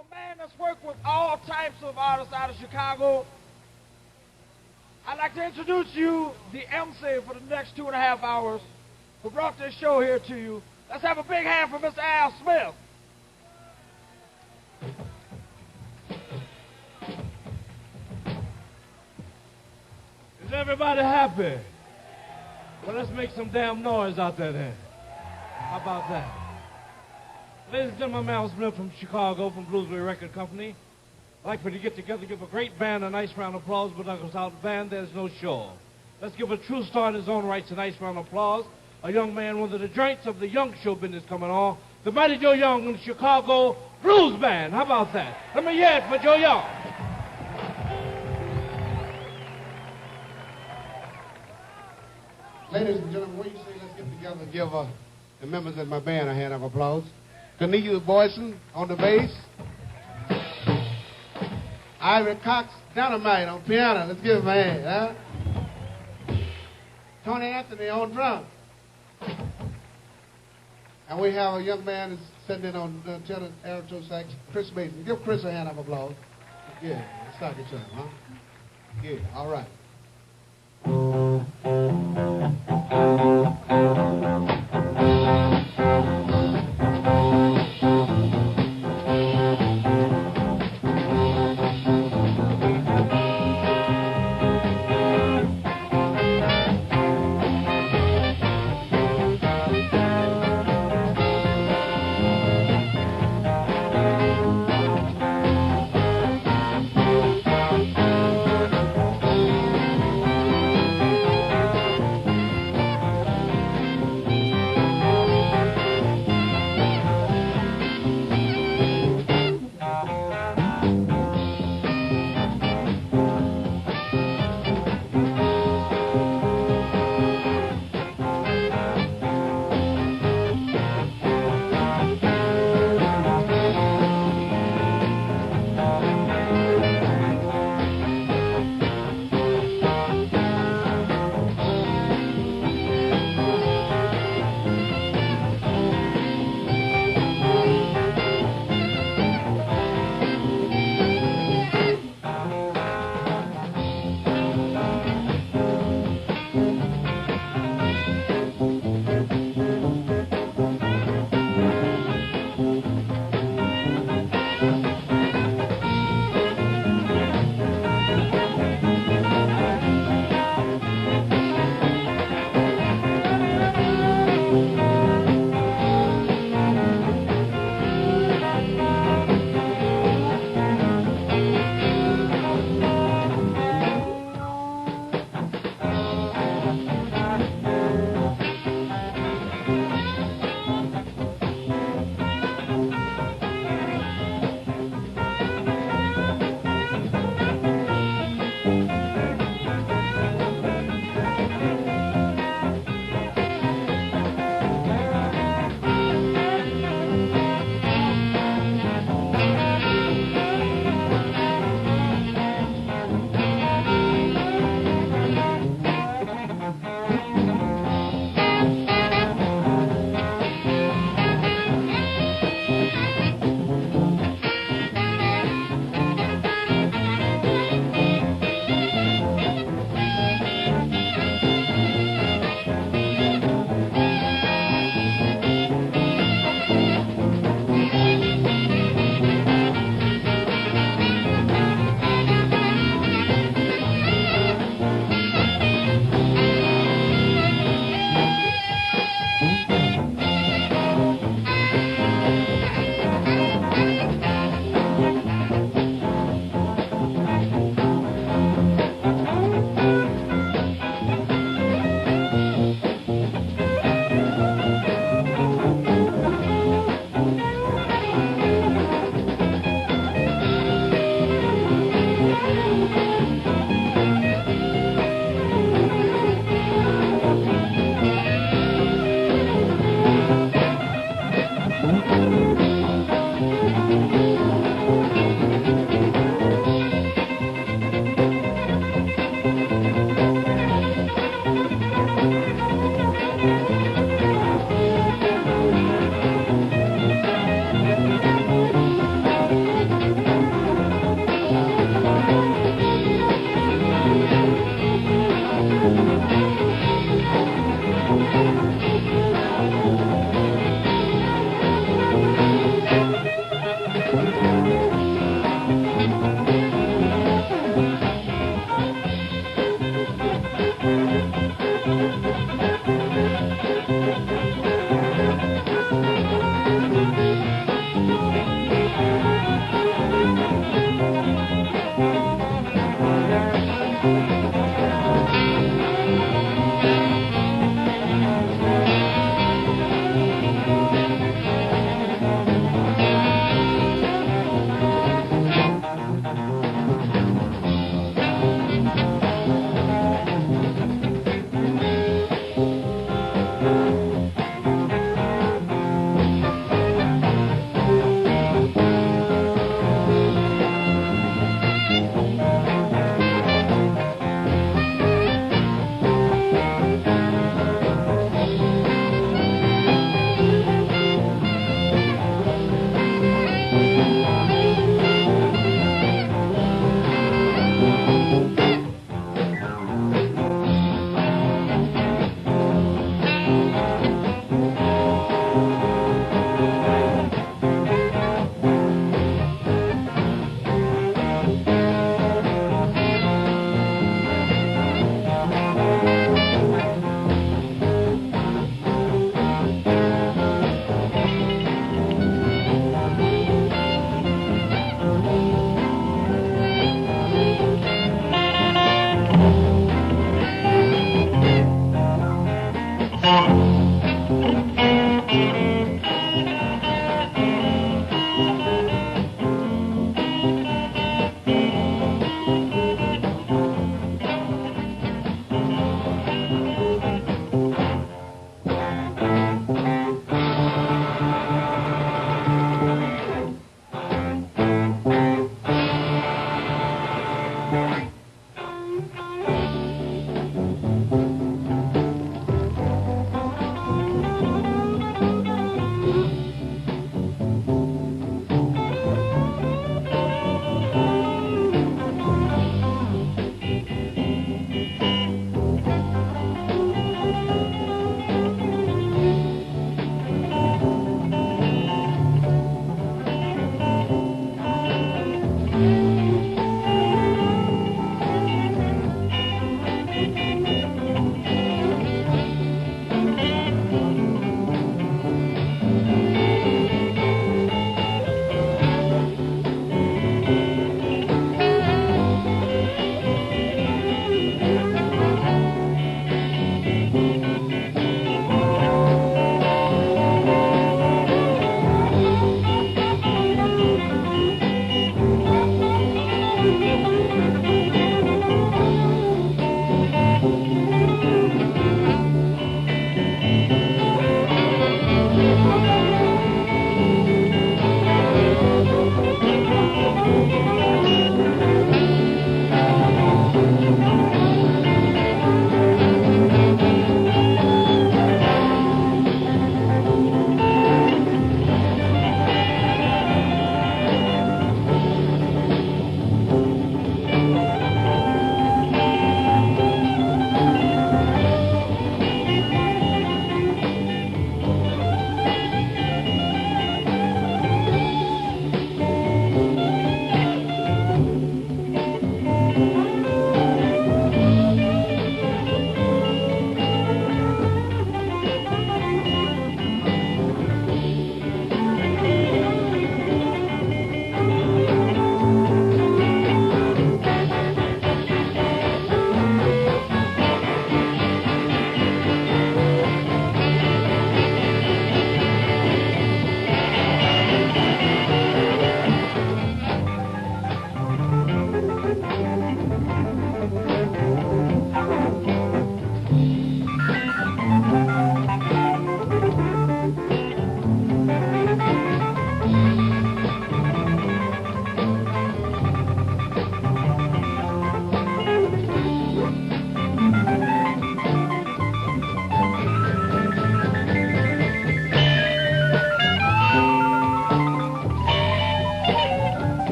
a man that's worked with all types of artists out of Chicago. I'd like to introduce you the MC for the next 2.5 hours who brought this show here to you. Let's have a big hand for Mr. Al Smith. Is everybody happy? Well, let's make some damn noise out there then. How about that? Ladies and gentlemen, I'm Al Smith from Chicago, from Bluesberry Record Company. I'd like for you to get together, give a great band a nice round of applause, but without the band, there's no show. Let's give a true star in his own rights a nice round of applause. A young man, one of the joints of the young show business coming on, the mighty Joe Young and the Chicago Blues Band. How about that? Let me hear it for Joe Young. Ladies and gentlemen, what do you say let's get together and give the members of my band a hand of applause. Cornelius Boyson on the bass. Ivory Cox Dynamite on piano. Let's give him a hand, huh? Tony Anthony on drums. And we have a young man that's sitting in on tenor, alto sax, Chris Mason. Give Chris a hand of applause. Yeah, let's start each other, huh? Yeah, all right.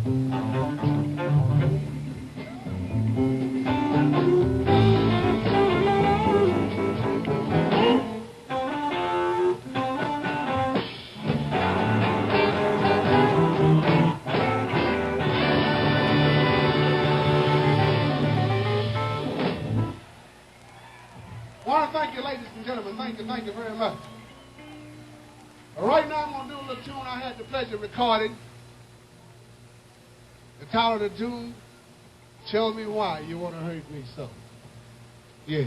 Thank you, ladies and gentlemen. Thank you very much. Right now, I'm going to do a little tune I had the pleasure of recording. The title of the tune, Tell Me Why You Want to Hurt Me So. Yeah.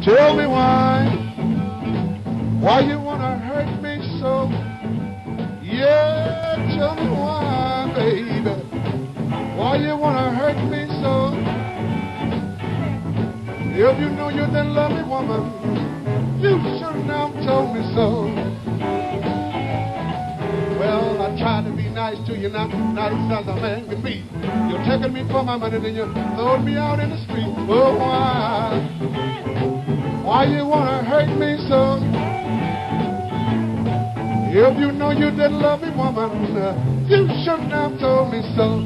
Tell me why you wanna hurt me so? Yeah, tell me why, baby, why you wanna hurt me so? If you know you're that lovely woman, you shouldn't have told me so. Well, I tried to be nice to you, not nice as a man can be. You're taking me for my money, then you throwed me out in the street. Oh, why you wanna hurt me so? If you know you didn't love me, woman, you shouldn't have told me so.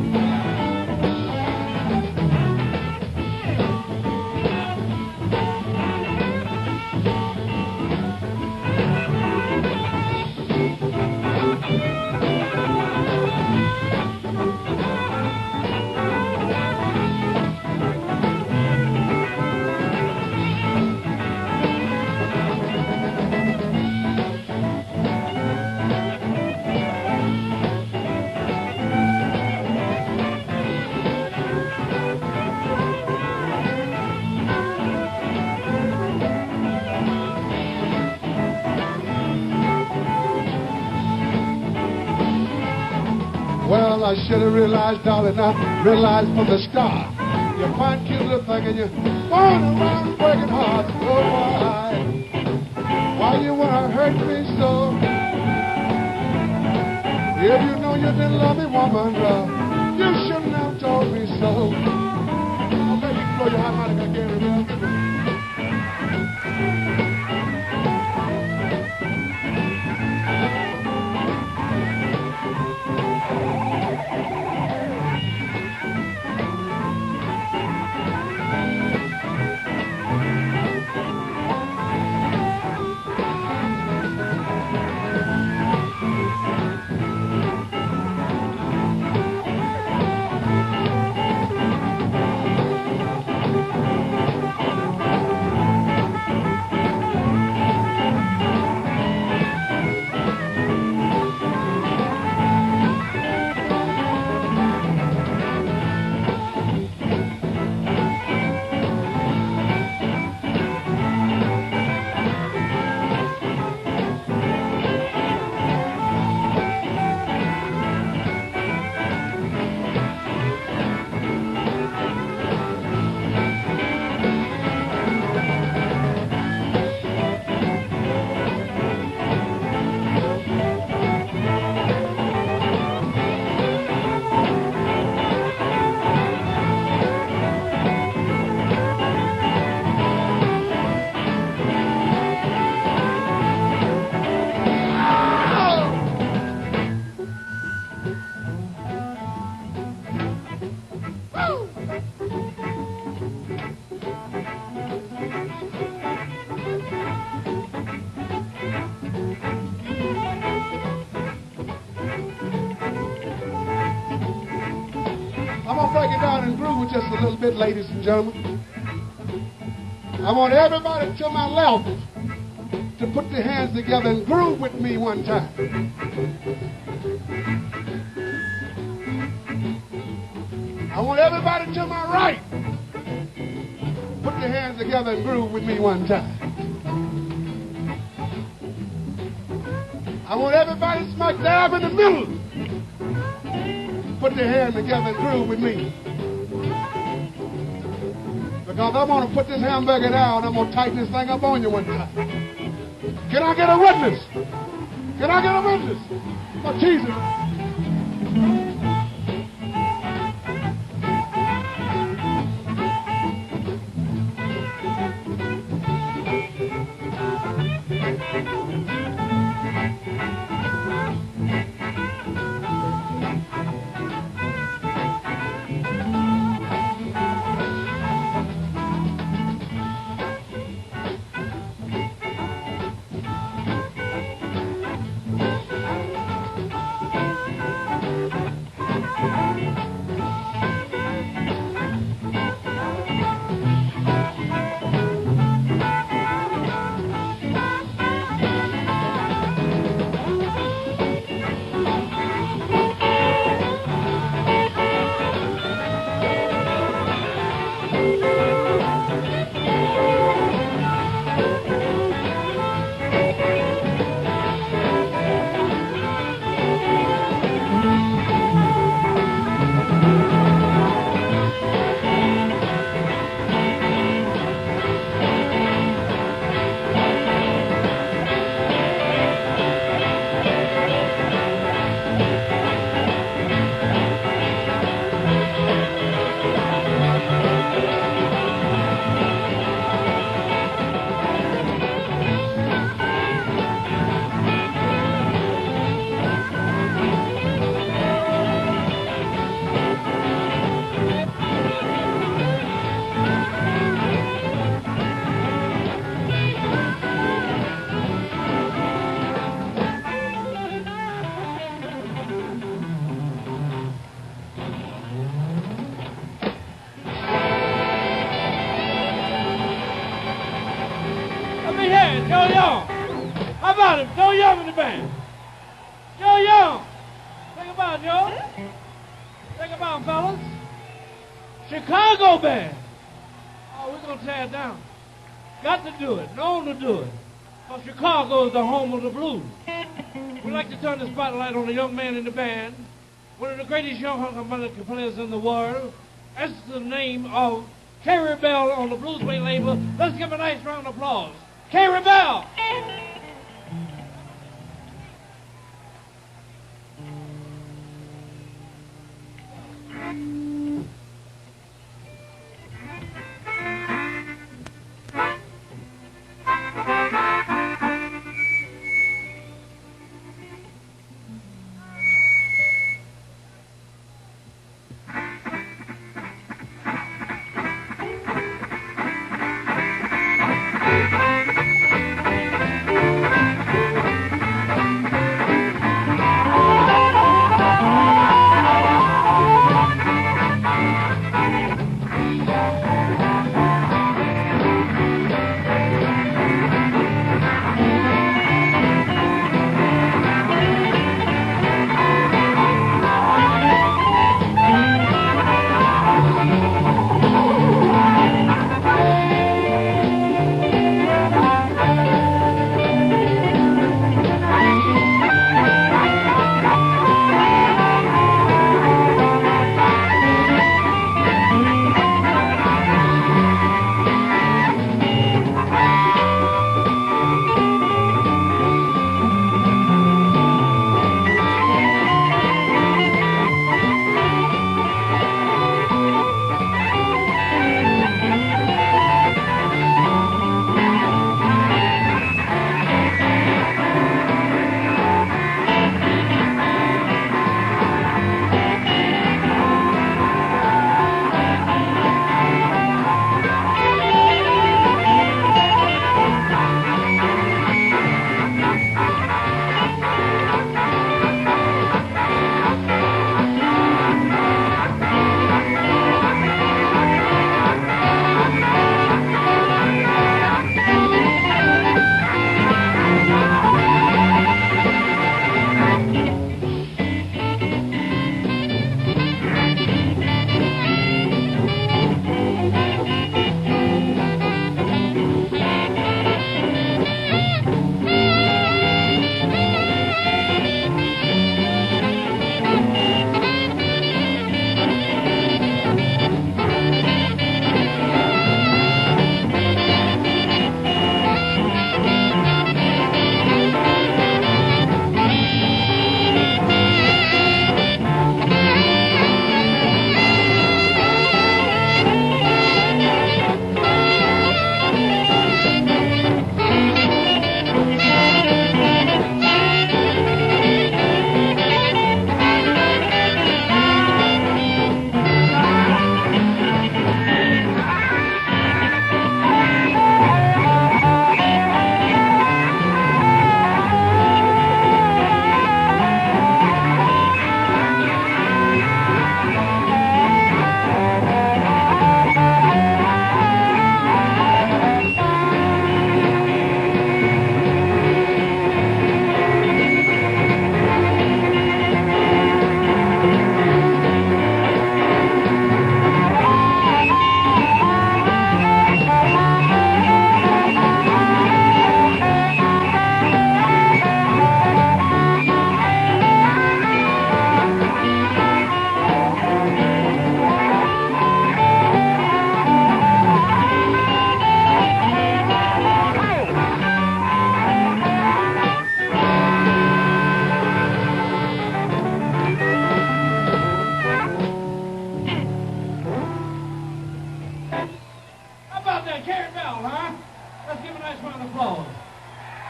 Well, I should have realized, darling, I realized from the start. You're fine, cute little thing, and you're going around working hard. Oh, why you wanna hurt me so? If you know you didn't love me, woman, you shouldn't have told me so. Okay, you can blow your harmonica, Carey Bell. going to break it down and groove just a little bit, ladies and gentlemen. I want everybody to my left to put their hands together and groove with me one time. I want everybody to my right put their hands together and groove with me one time. I want everybody smack dab in the middle put their hands together and groove with me. Because I'm going to put this hamburger down. I'm going to tighten this thing up on you one time. Can I get a witness? Can I get a witness? Oh, Jesus. Joe Young. How about him? Joe Young in the band. Joe Young. Think about it, Joe. Think about him, fellas. Chicago band. Oh, we're going to tear it down. Got to do it. Known to do it. Because Chicago is the home of the blues. We'd like to turn the spotlight on a young man in the band. One of the greatest young harmonica players in the world. That's the name of Carey Bell on the Bluesway label. Let's give him a nice round of applause. Carey Bell!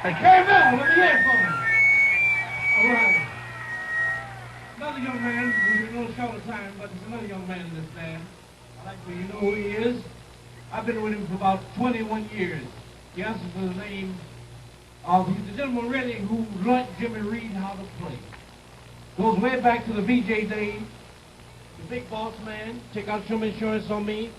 Hey, Carey Bell, let me hear it for me. All right. Another young man, who's a little short of time, but there's another young man in this band. I'd like for you to know who he is. I've been with him for about 21 years. He answers to the name of, he's the gentleman really who learned Jimmy Reed how to play. Goes way back to the VJ days. The Big Boss Man, Take Out Some Insurance on Me,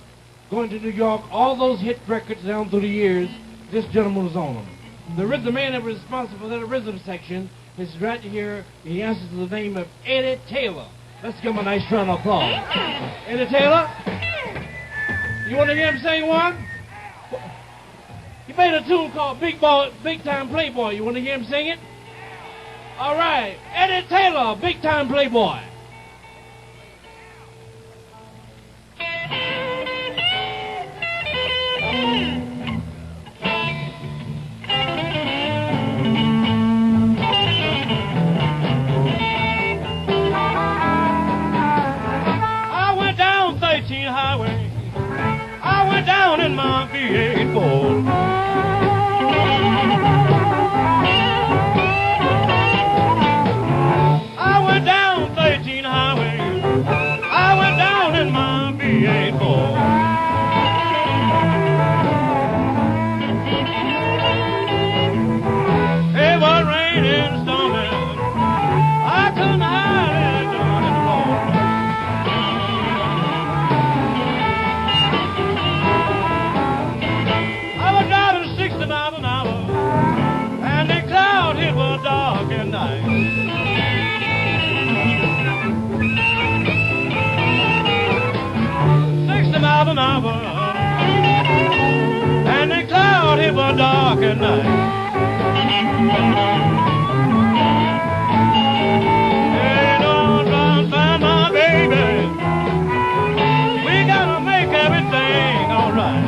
Going to New York, all those hit records down through the years, this gentleman was on them. The man that was responsible for that rhythm section is right here. He answers to the name of Eddie Taylor. Let's give him a nice round of applause. Eddie Taylor, you want to hear him sing one? He made a tune called Big Time Playboy. You want to hear him sing it? All right, Eddie Taylor, Big Time Playboy. Highway, I went down in my V8 Ford. I went down 13 highway, I went down in my V8 Ford. It was raining, storming, I couldn't hide it on the floor. Miles an hour, and the cloud it was dark at night. 60 miles an hour, and the cloud it was dark at night. Hey, don't try and find my baby. We gotta make everything all right.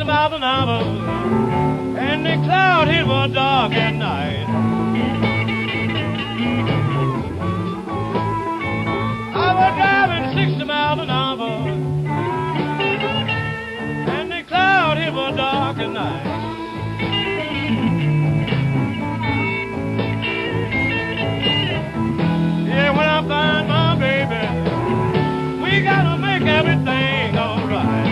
Miles an hour, and the cloud it was dark at night. I was driving 60 miles an hour, and the cloud it was dark at night. Yeah, when I find my baby, we gotta make everything all right.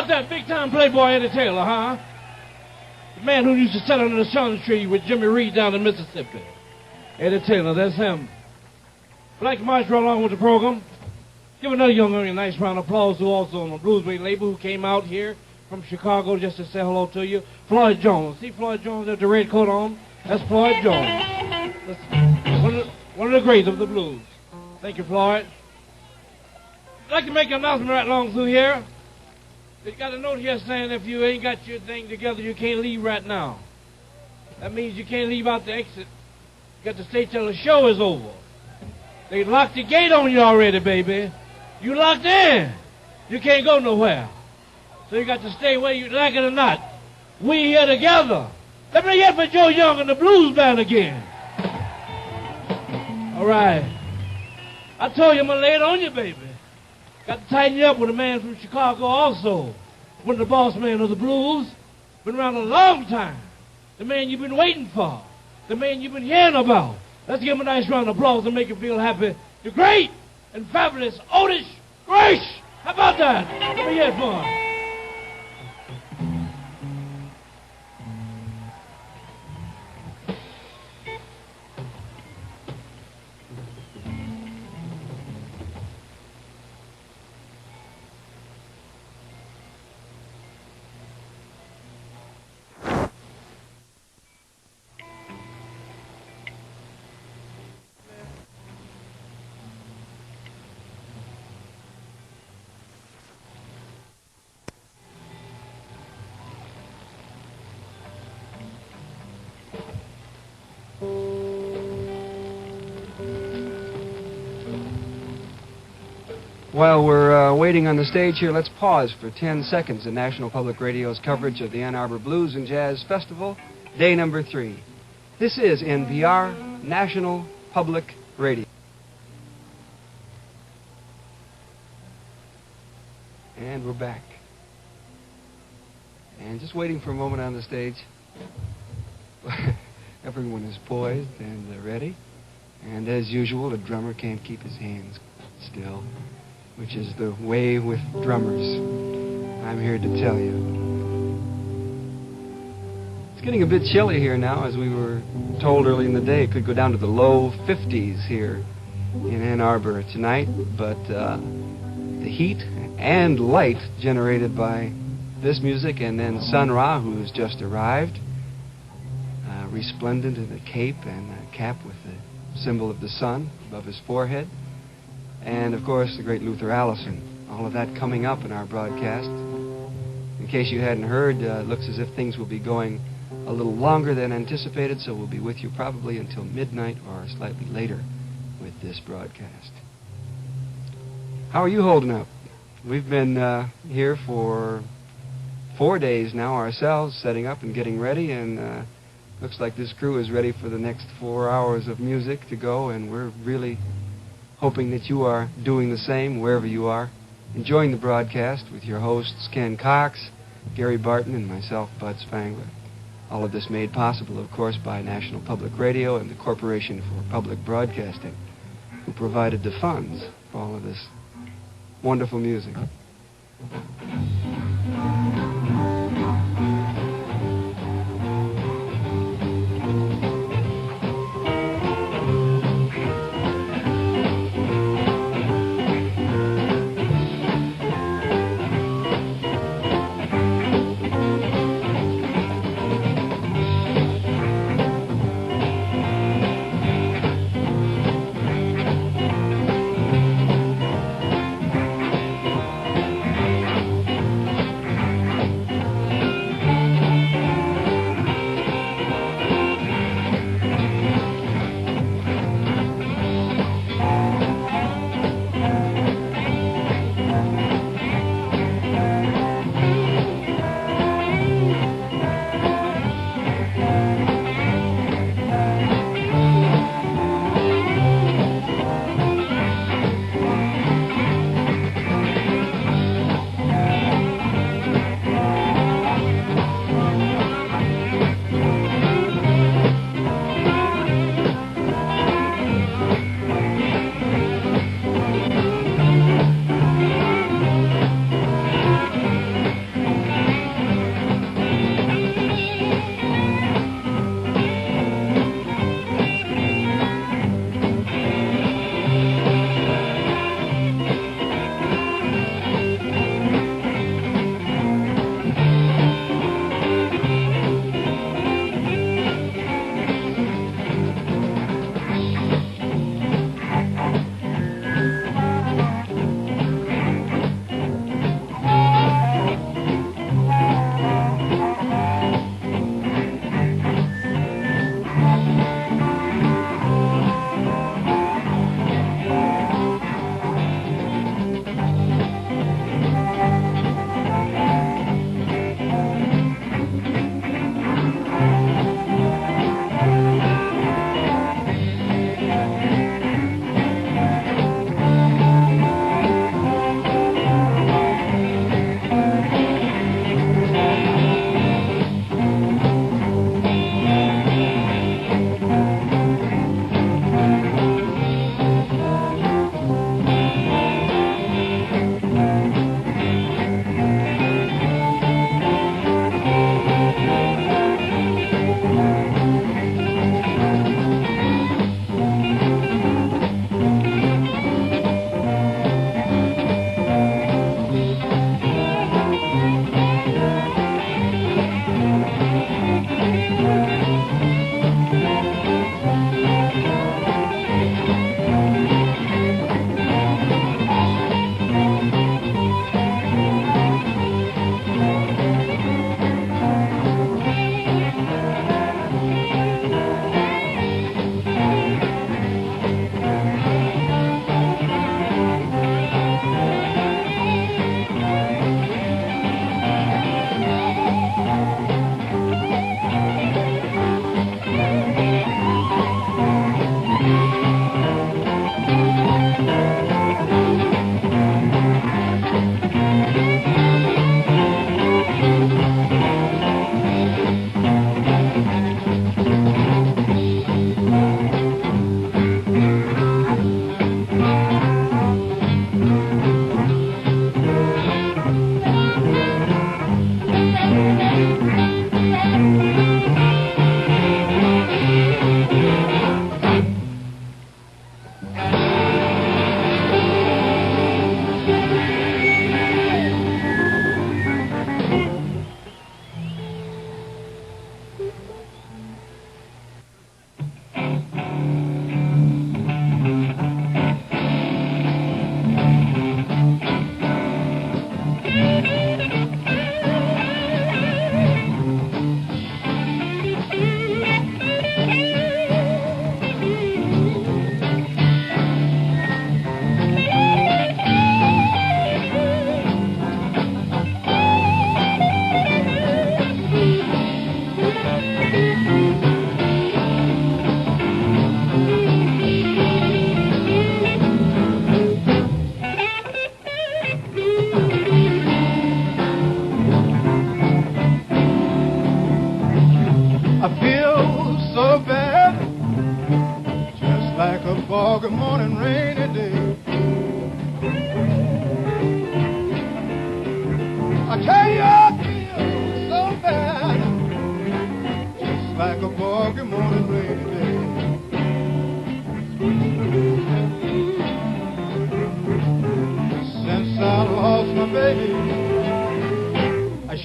That big-time playboy Eddie Taylor, huh? The man who used to sit under the sun tree with Jimmy Reed down in Mississippi. Eddie Taylor, that's him. I'd like to march right along with the program. Give another young man a nice round of applause, who also on the Bluesway label, who came out here from Chicago just to say hello to you. Floyd Jones. See Floyd Jones with the red coat on? That's Floyd Jones. That's one of the greats of the blues. Thank you, Floyd. I'd like to make an announcement right along through here. They got a note here saying if you ain't got your thing together, you can't leave right now. That means you can't leave out the exit. You got to stay till the show is over. They locked the gate on you already, baby. You locked in. You can't go nowhere. So you got to stay where you like it or not. We here together. Let me hear for Joe Young and the Blues Band again. All right. I told you I'm going to lay it on you, baby. Got to tighten you up with a man from Chicago also. One of the boss man of the blues. Been around a long time. The man you've been waiting for. The man you've been hearing about. Let's give him a nice round of applause and make him feel happy. The great and fabulous Otis Grace. How about that? Let me hear it for him. While we're waiting on the stage here, let's pause for 10 seconds in National Public Radio's coverage of the Ann Arbor Blues and Jazz Festival, day number 3. This is NPR, National Public Radio. And we're back. And just waiting for a moment on the stage. Everyone is poised and ready. And as usual, the drummer can't keep his hands still, which is the way with drummers, I'm here to tell you. It's getting a bit chilly here now, as we were told early in the day. It could go down to the low 50s here in Ann Arbor tonight, but the heat and light generated by this music, and then Sun Ra, who's just arrived, resplendent in a cape and a cap with the symbol of the sun above his forehead. And, of course, the great Luther Allison. All of that coming up in our broadcast. In case you hadn't heard, it looks as if things will be going a little longer than anticipated, so we'll be with you probably until midnight or slightly later with this broadcast. How are you holding up? We've been here for 4 days now ourselves, setting up and getting ready, and looks like this crew is ready for the next 4 hours of music to go, and we're really hoping that you are doing the same wherever you are, enjoying the broadcast with your hosts Ken Cox, Gary Barton, and myself, Bud Spangler. All of this made possible, of course, by National Public Radio and the Corporation for Public Broadcasting, who provided the funds for all of this wonderful music.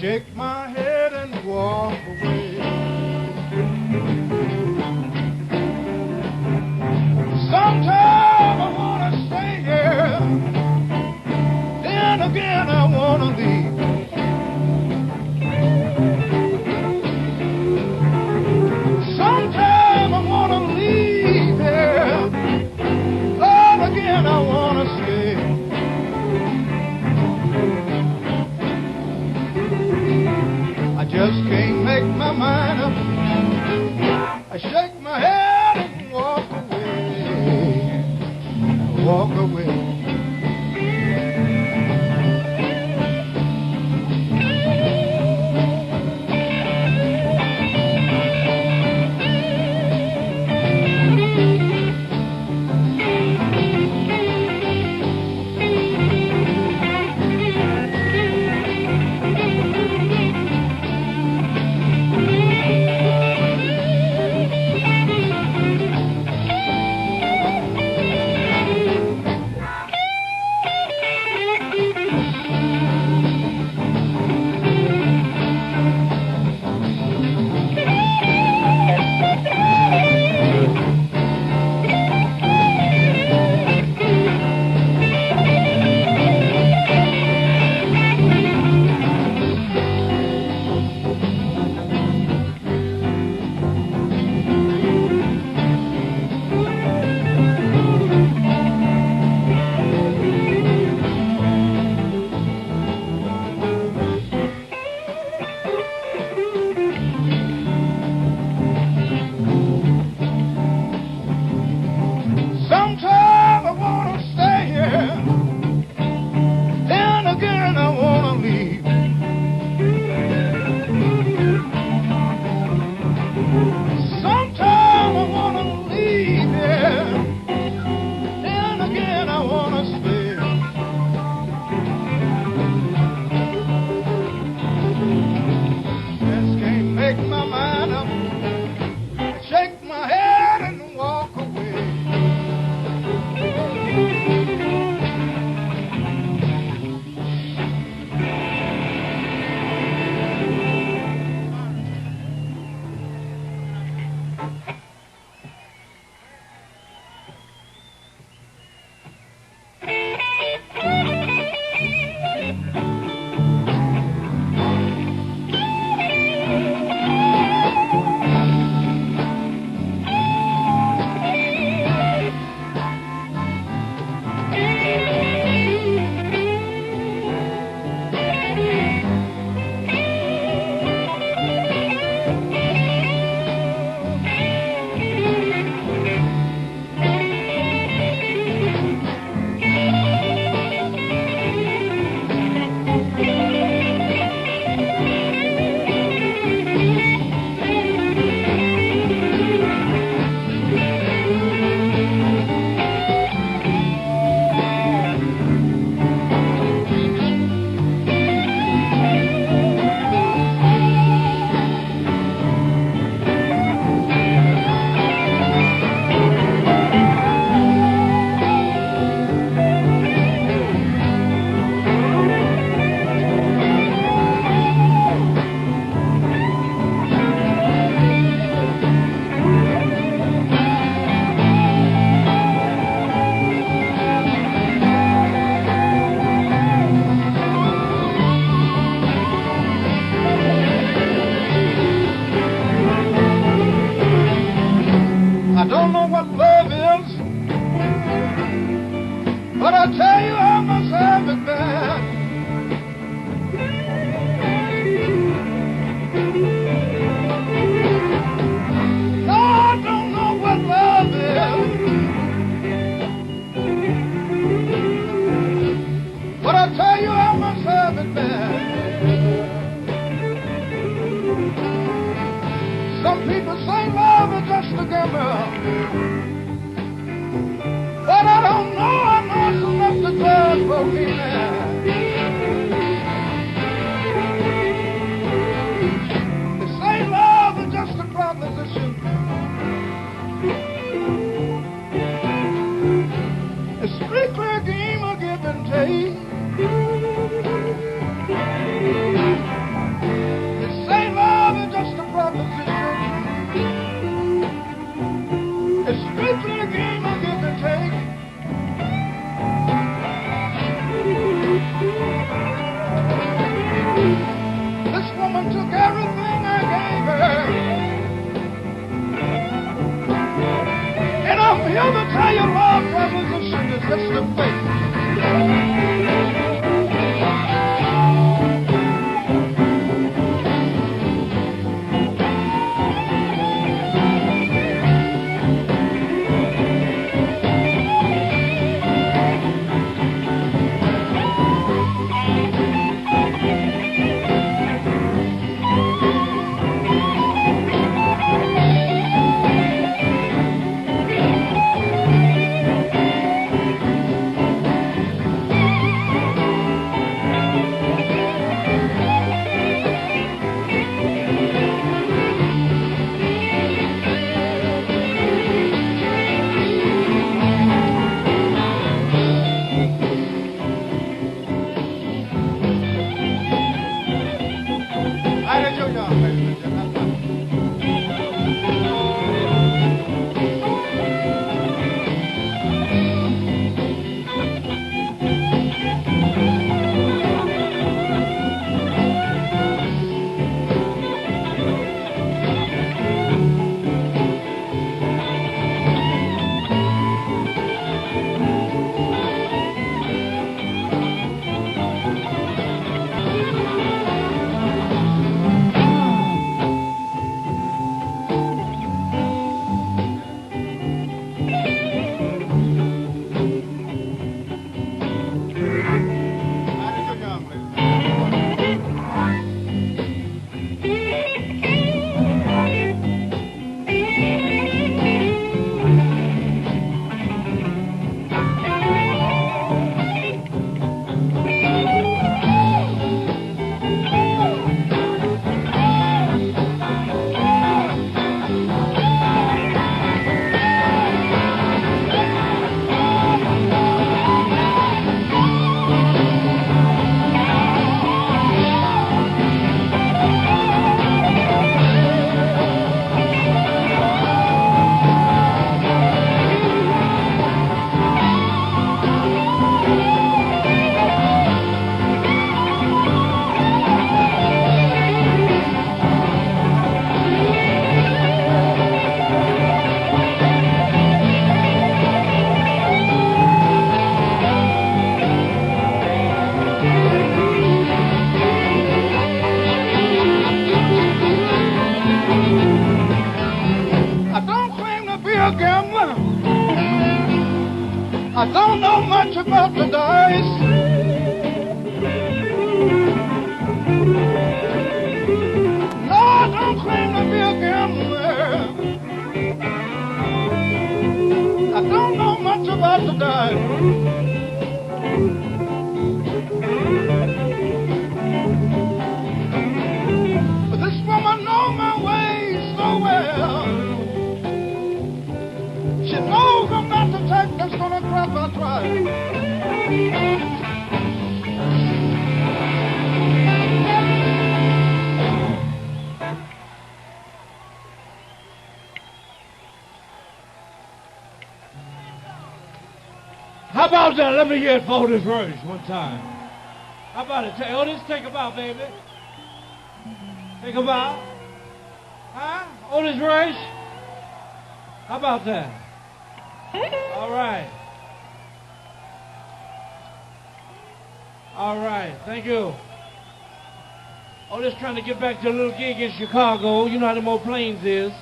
shake my head and walk away. Sometimes I want to stay here, then again I want to leave. Sometimes I want to leave here, but again I want to stay. I just can't make my mind up. I shake my head and walk away. Walk away. I don't know what love is, but I tell you I must have it bad. No, I don't know what love is, but I tell you I must have it bad. Some people say love is just a gamble, but I don't know. I know it's enough to judge for me now. They say love is just a proposition. It's strictly a game of give and take. your face. I don't know much about the dice. No, I don't claim to be a gambler. I don't know much about the dice. But this woman knows my ways so well. She knows I'm not the type that's gonna grab my drive. How about that? Let me hear it for Otis Rush one time. How about it? Otis, take a bow, baby. Take a bow. Huh? Otis Rush? How about that? All right. All right. Thank you. Otis trying to get back to a little gig in Chicago. You know how them old planes is.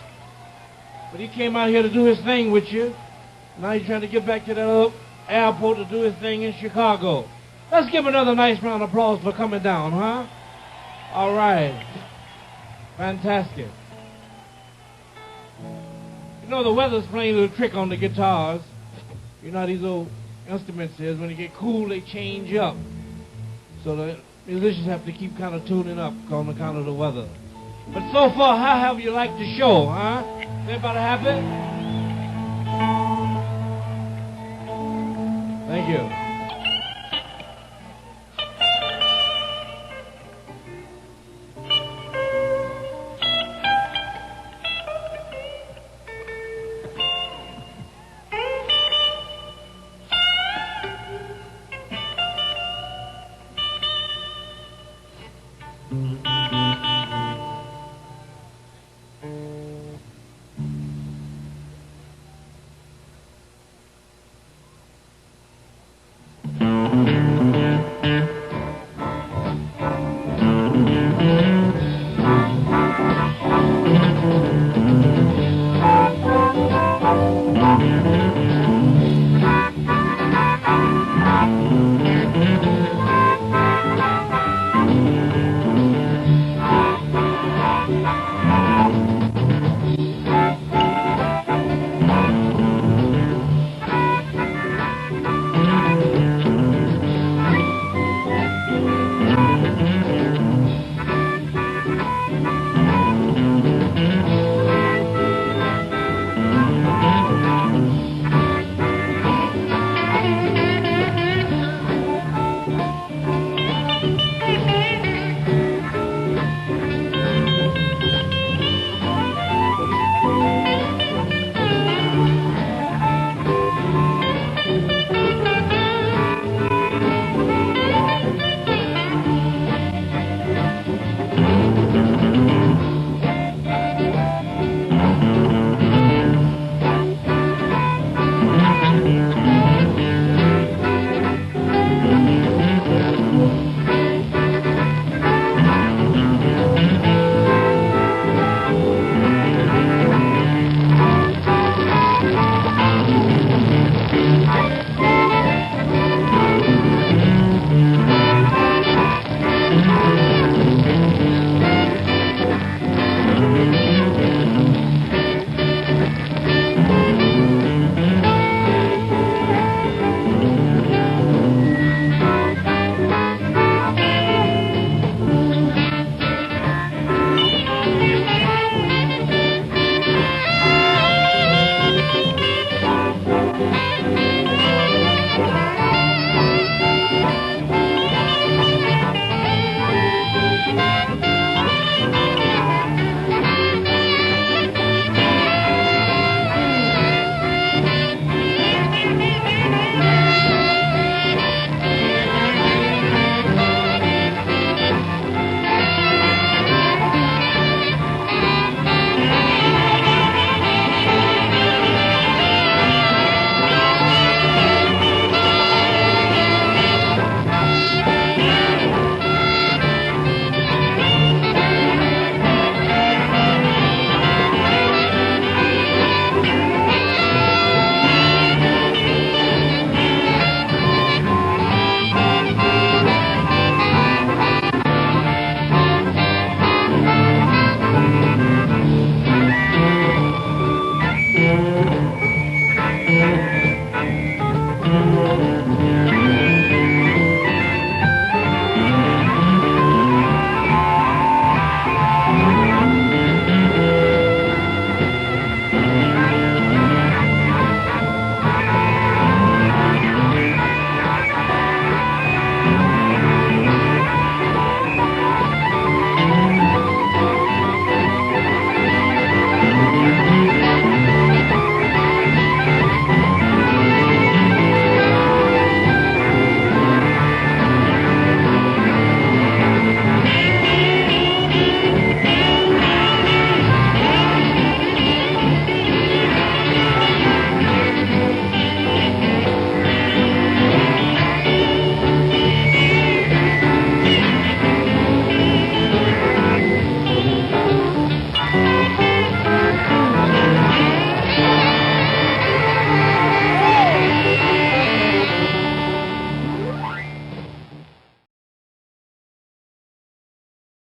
But he came out here to do his thing with you. Now he's trying to get back to that little airport to do his thing in Chicago. Let's give another nice round of applause for coming down, huh? All right. Fantastic. You know, the weather's playing a little trick on the guitars. You know how these old instruments is. When they get cool, they change up. So the musicians have to keep kind of tuning up on account of the weather. But so far, how have you liked the show, huh? Is everybody happy? Thank you.